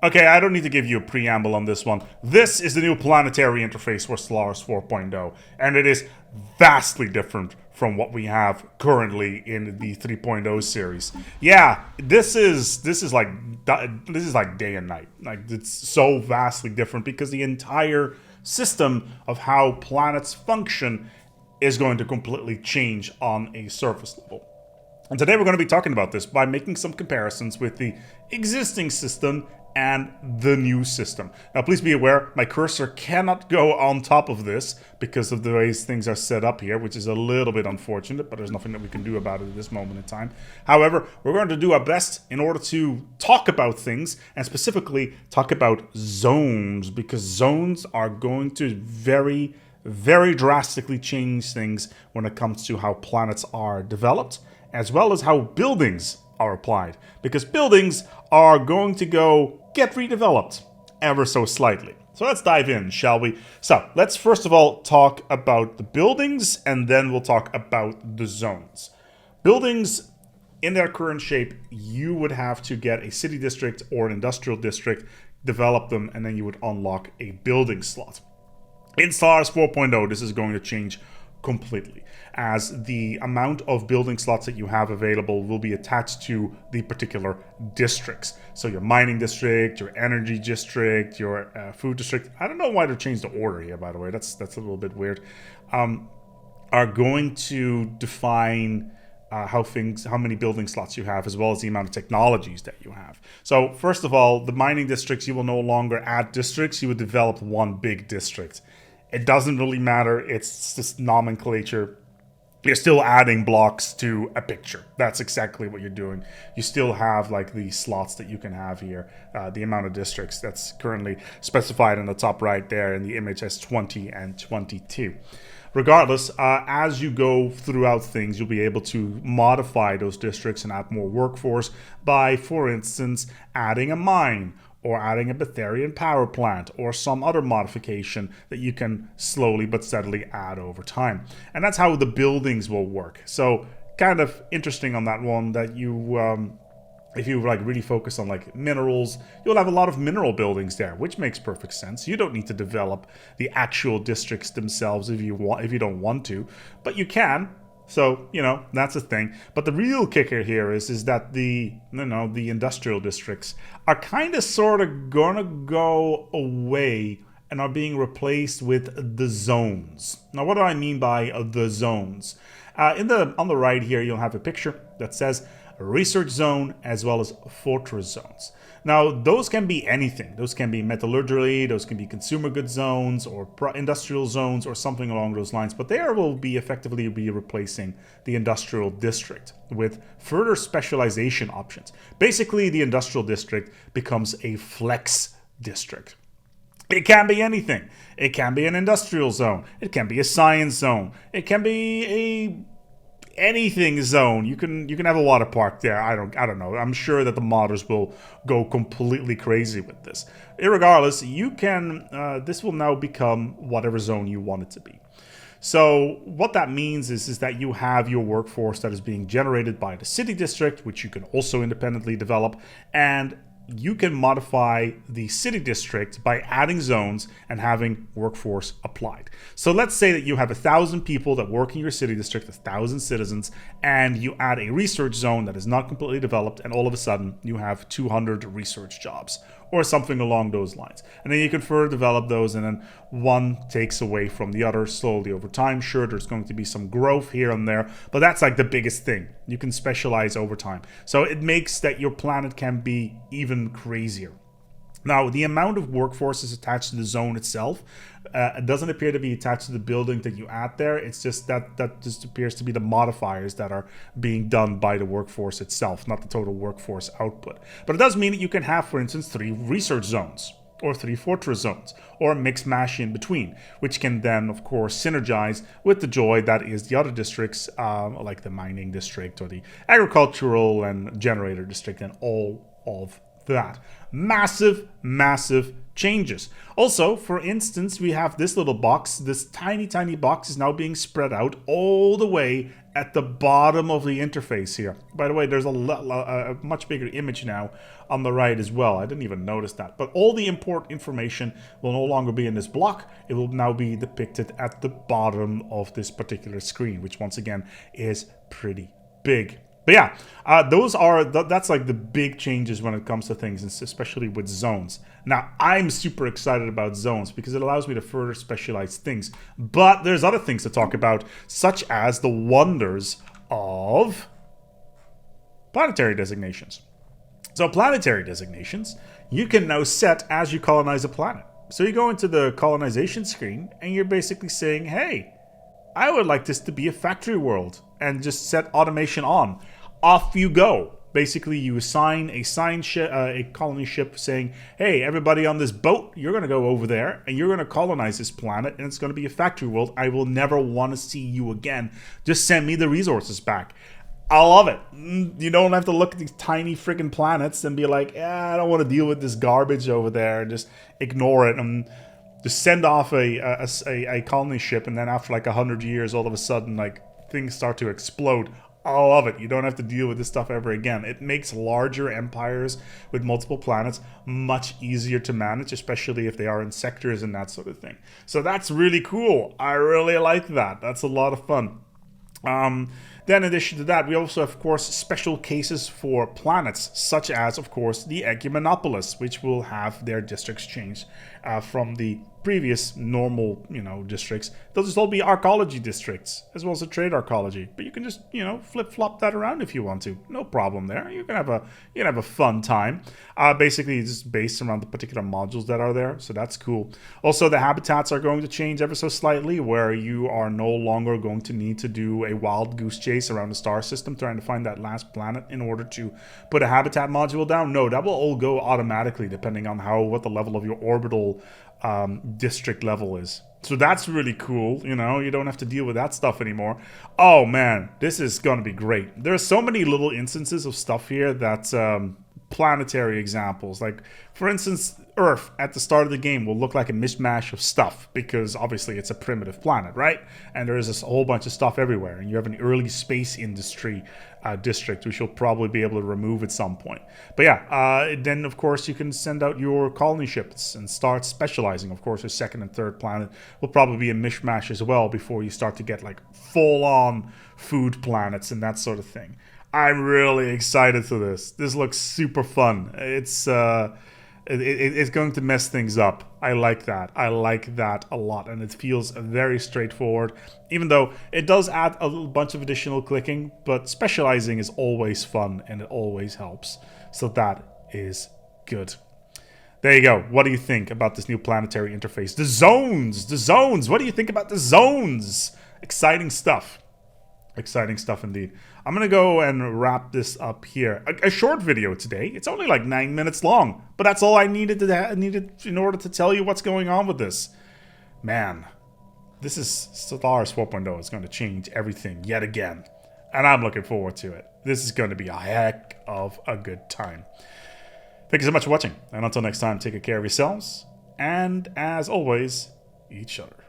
Okay, I don't need to give you a preamble on this one. This is the new planetary interface for Stellaris 4.0, and it is vastly different from what we have currently in the 3.0 series. Yeah, this is like day and night. Like, it's so vastly different because the entire system of how planets function is going to completely change on a surface level. And today we're going to be talking about this by making some comparisons with the existing system and the new system. Now, please be aware, my cursor cannot go on top of this because of the ways things are set up here, which is a little bit unfortunate, but there's nothing that we can do about it at this moment in time. However, we're going to do our best in order to talk about things, and specifically talk about zones, because zones are going to very drastically change things when it comes to how planets are developed, as well as how buildings are applied, because buildings are going to get redeveloped ever so slightly. So let's dive in, shall we? So let's first of all talk about the buildings, and then we'll talk about the zones. Buildings, in their current shape, you would have to get a city district or an industrial district, develop them, and then you would unlock a building slot. In Stellaris 4.0, this is going to change completely, as the amount of building slots that you have available will be attached to the particular districts. So your mining district, your energy district, your food district, I don't know why they changed the order here, by the way, that's a little bit weird, are going to define how many building slots you have, as well as the amount of technologies that you have. So first of all, the mining districts, you will no longer add districts, you would develop one big district. It doesn't really matter, it's just nomenclature. You're still adding blocks to a picture. That's exactly what you're doing. You still have like the slots that you can have here, the amount of districts that's currently specified in the top right there in the image as 20 and 22. Regardless, as you go throughout things, you'll be able to modify those districts and add more workforce by, for instance, adding a mine, or adding a Betharian power plant, or some other modification that you can slowly but steadily add over time. And that's how the buildings will work. So kind of interesting on that one, that you, if you like really focus on like minerals, you'll have a lot of mineral buildings there, which makes perfect sense. You don't need to develop the actual districts themselves if you don't want to, but you can. So, that's a thing. But the real kicker here is that the industrial districts are kind of sort of gonna go away and are being replaced with the zones. Now, what do I mean by the zones? On the right here, you'll have a picture that says research zone as well as fortress zones. Now, those can be anything. Those can be metallurgy, those can be consumer goods zones, or industrial zones, or something along those lines. But there will be effectively be replacing the industrial district with further specialization options. Basically, the industrial district becomes a flex district. It can be anything. It can be an industrial zone. It can be a science zone. It can be anything zone. You can have a water park there. I don't know. I'm sure that the modders will go completely crazy with this. Irregardless, you can this will now become whatever zone you want it to be. So what that means is that you have your workforce that is being generated by the city district, which you can also independently develop, and you can modify the city district by adding zones and having workforce applied. So let's say that you have 1,000 people that work in your city district, 1,000 citizens, and you add a research zone that is not completely developed, and all of a sudden you have 200 research jobs, or something along those lines. And then you can further develop those, and then one takes away from the other slowly over time. Sure, there's going to be some growth here and there, but that's like the biggest thing. You can specialize over time. So it makes that your planet can be even crazier. Now, the amount of workforce is attached to the zone itself. It doesn't appear to be attached to the building that you add there. It's just that just appears to be the modifiers that are being done by the workforce itself, not the total workforce output. But it does mean that you can have, for instance, 3 research zones, or 3 fortress zones, or a mix mash in between, which can then, of course, synergize with the joy that is the other districts, like the mining district or the agricultural and generator district, and all of that. Massive, massive changes. Also, for instance, we have this little box. This tiny, tiny box is now being spread out all the way at the bottom of the interface here. By the way, there's a much bigger image now on the right as well. I didn't even notice that. But all the important information will no longer be in this block. It will now be depicted at the bottom of this particular screen, which once again is pretty big. But yeah, that's like the big changes when it comes to things, and especially with zones. Now, I'm super excited about zones because it allows me to further specialize things. But there's other things to talk about, such as the wonders of planetary designations. So planetary designations, you can now set as you colonize a planet. So you go into the colonization screen and you're basically saying, hey, I would like this to be a factory world, and just set automation on. Off you go. Basically, you assign a colony ship saying, hey, everybody on this boat, you're going to go over there and you're going to colonize this planet, and it's going to be a factory world. I will never want to see you again. Just send me the resources back. I love it. You don't have to look at these tiny freaking planets and be like, I don't want to deal with this garbage over there, and just ignore it. And just send off a colony ship, and then after like 100 years, all of a sudden, like, things start to explode. I love it. You don't have to deal with this stuff ever again. It makes larger empires with multiple planets much easier to manage, especially if they are in sectors and that sort of thing. So that's really cool. I really like that. That's a lot of fun. Then in addition to that, we also have, of course, special cases for planets, such as, of course, the Ecumenopolis, which will have their districts changed from the previous normal, districts. They'll just all be arcology districts, as well as a trade arcology. But you can just, flip-flop that around if you want to. No problem there. You can have a fun time. Basically, it's just based around the particular modules that are there, so that's cool. Also, the habitats are going to change ever so slightly, where you are no longer going to need to do a wild goose chase around the star system trying to find that last planet in order to put a habitat module down. No, that will all go automatically depending on what the level of your orbital district level is. So that's really cool. You don't have to deal with that stuff anymore. Oh man, this is going to be great. There are so many little instances of stuff here that's planetary examples. Like, for instance, Earth at the start of the game will look like a mishmash of stuff because obviously it's a primitive planet, right? And there is this whole bunch of stuff everywhere, and you have an early space industry district, which you'll probably be able to remove at some point. But yeah, then of course you can send out your colony ships and start specializing. Of course, your second and third planet will probably be a mishmash as well before you start to get like full-on food planets and that sort of thing. I'm really excited for this. This looks super fun. It's going to mess things up. I like that. I like that a lot, and it feels very straightforward, even though it does add a bunch of additional clicking, but specializing is always fun, and it always helps. So that is good. There you go. What do you think about this new planetary interface? The zones! The zones! What do you think about the zones? Exciting stuff. Exciting stuff indeed. I'm going to go and wrap this up here. A short video today. It's only like 9 minutes long, but that's all I needed in order to tell you what's going on with this. Man, this is Stellaris 4.0. It's going to change everything yet again, and I'm looking forward to it. This is going to be a heck of a good time. Thank you so much for watching, and until next time, take care of yourselves, and as always, each other.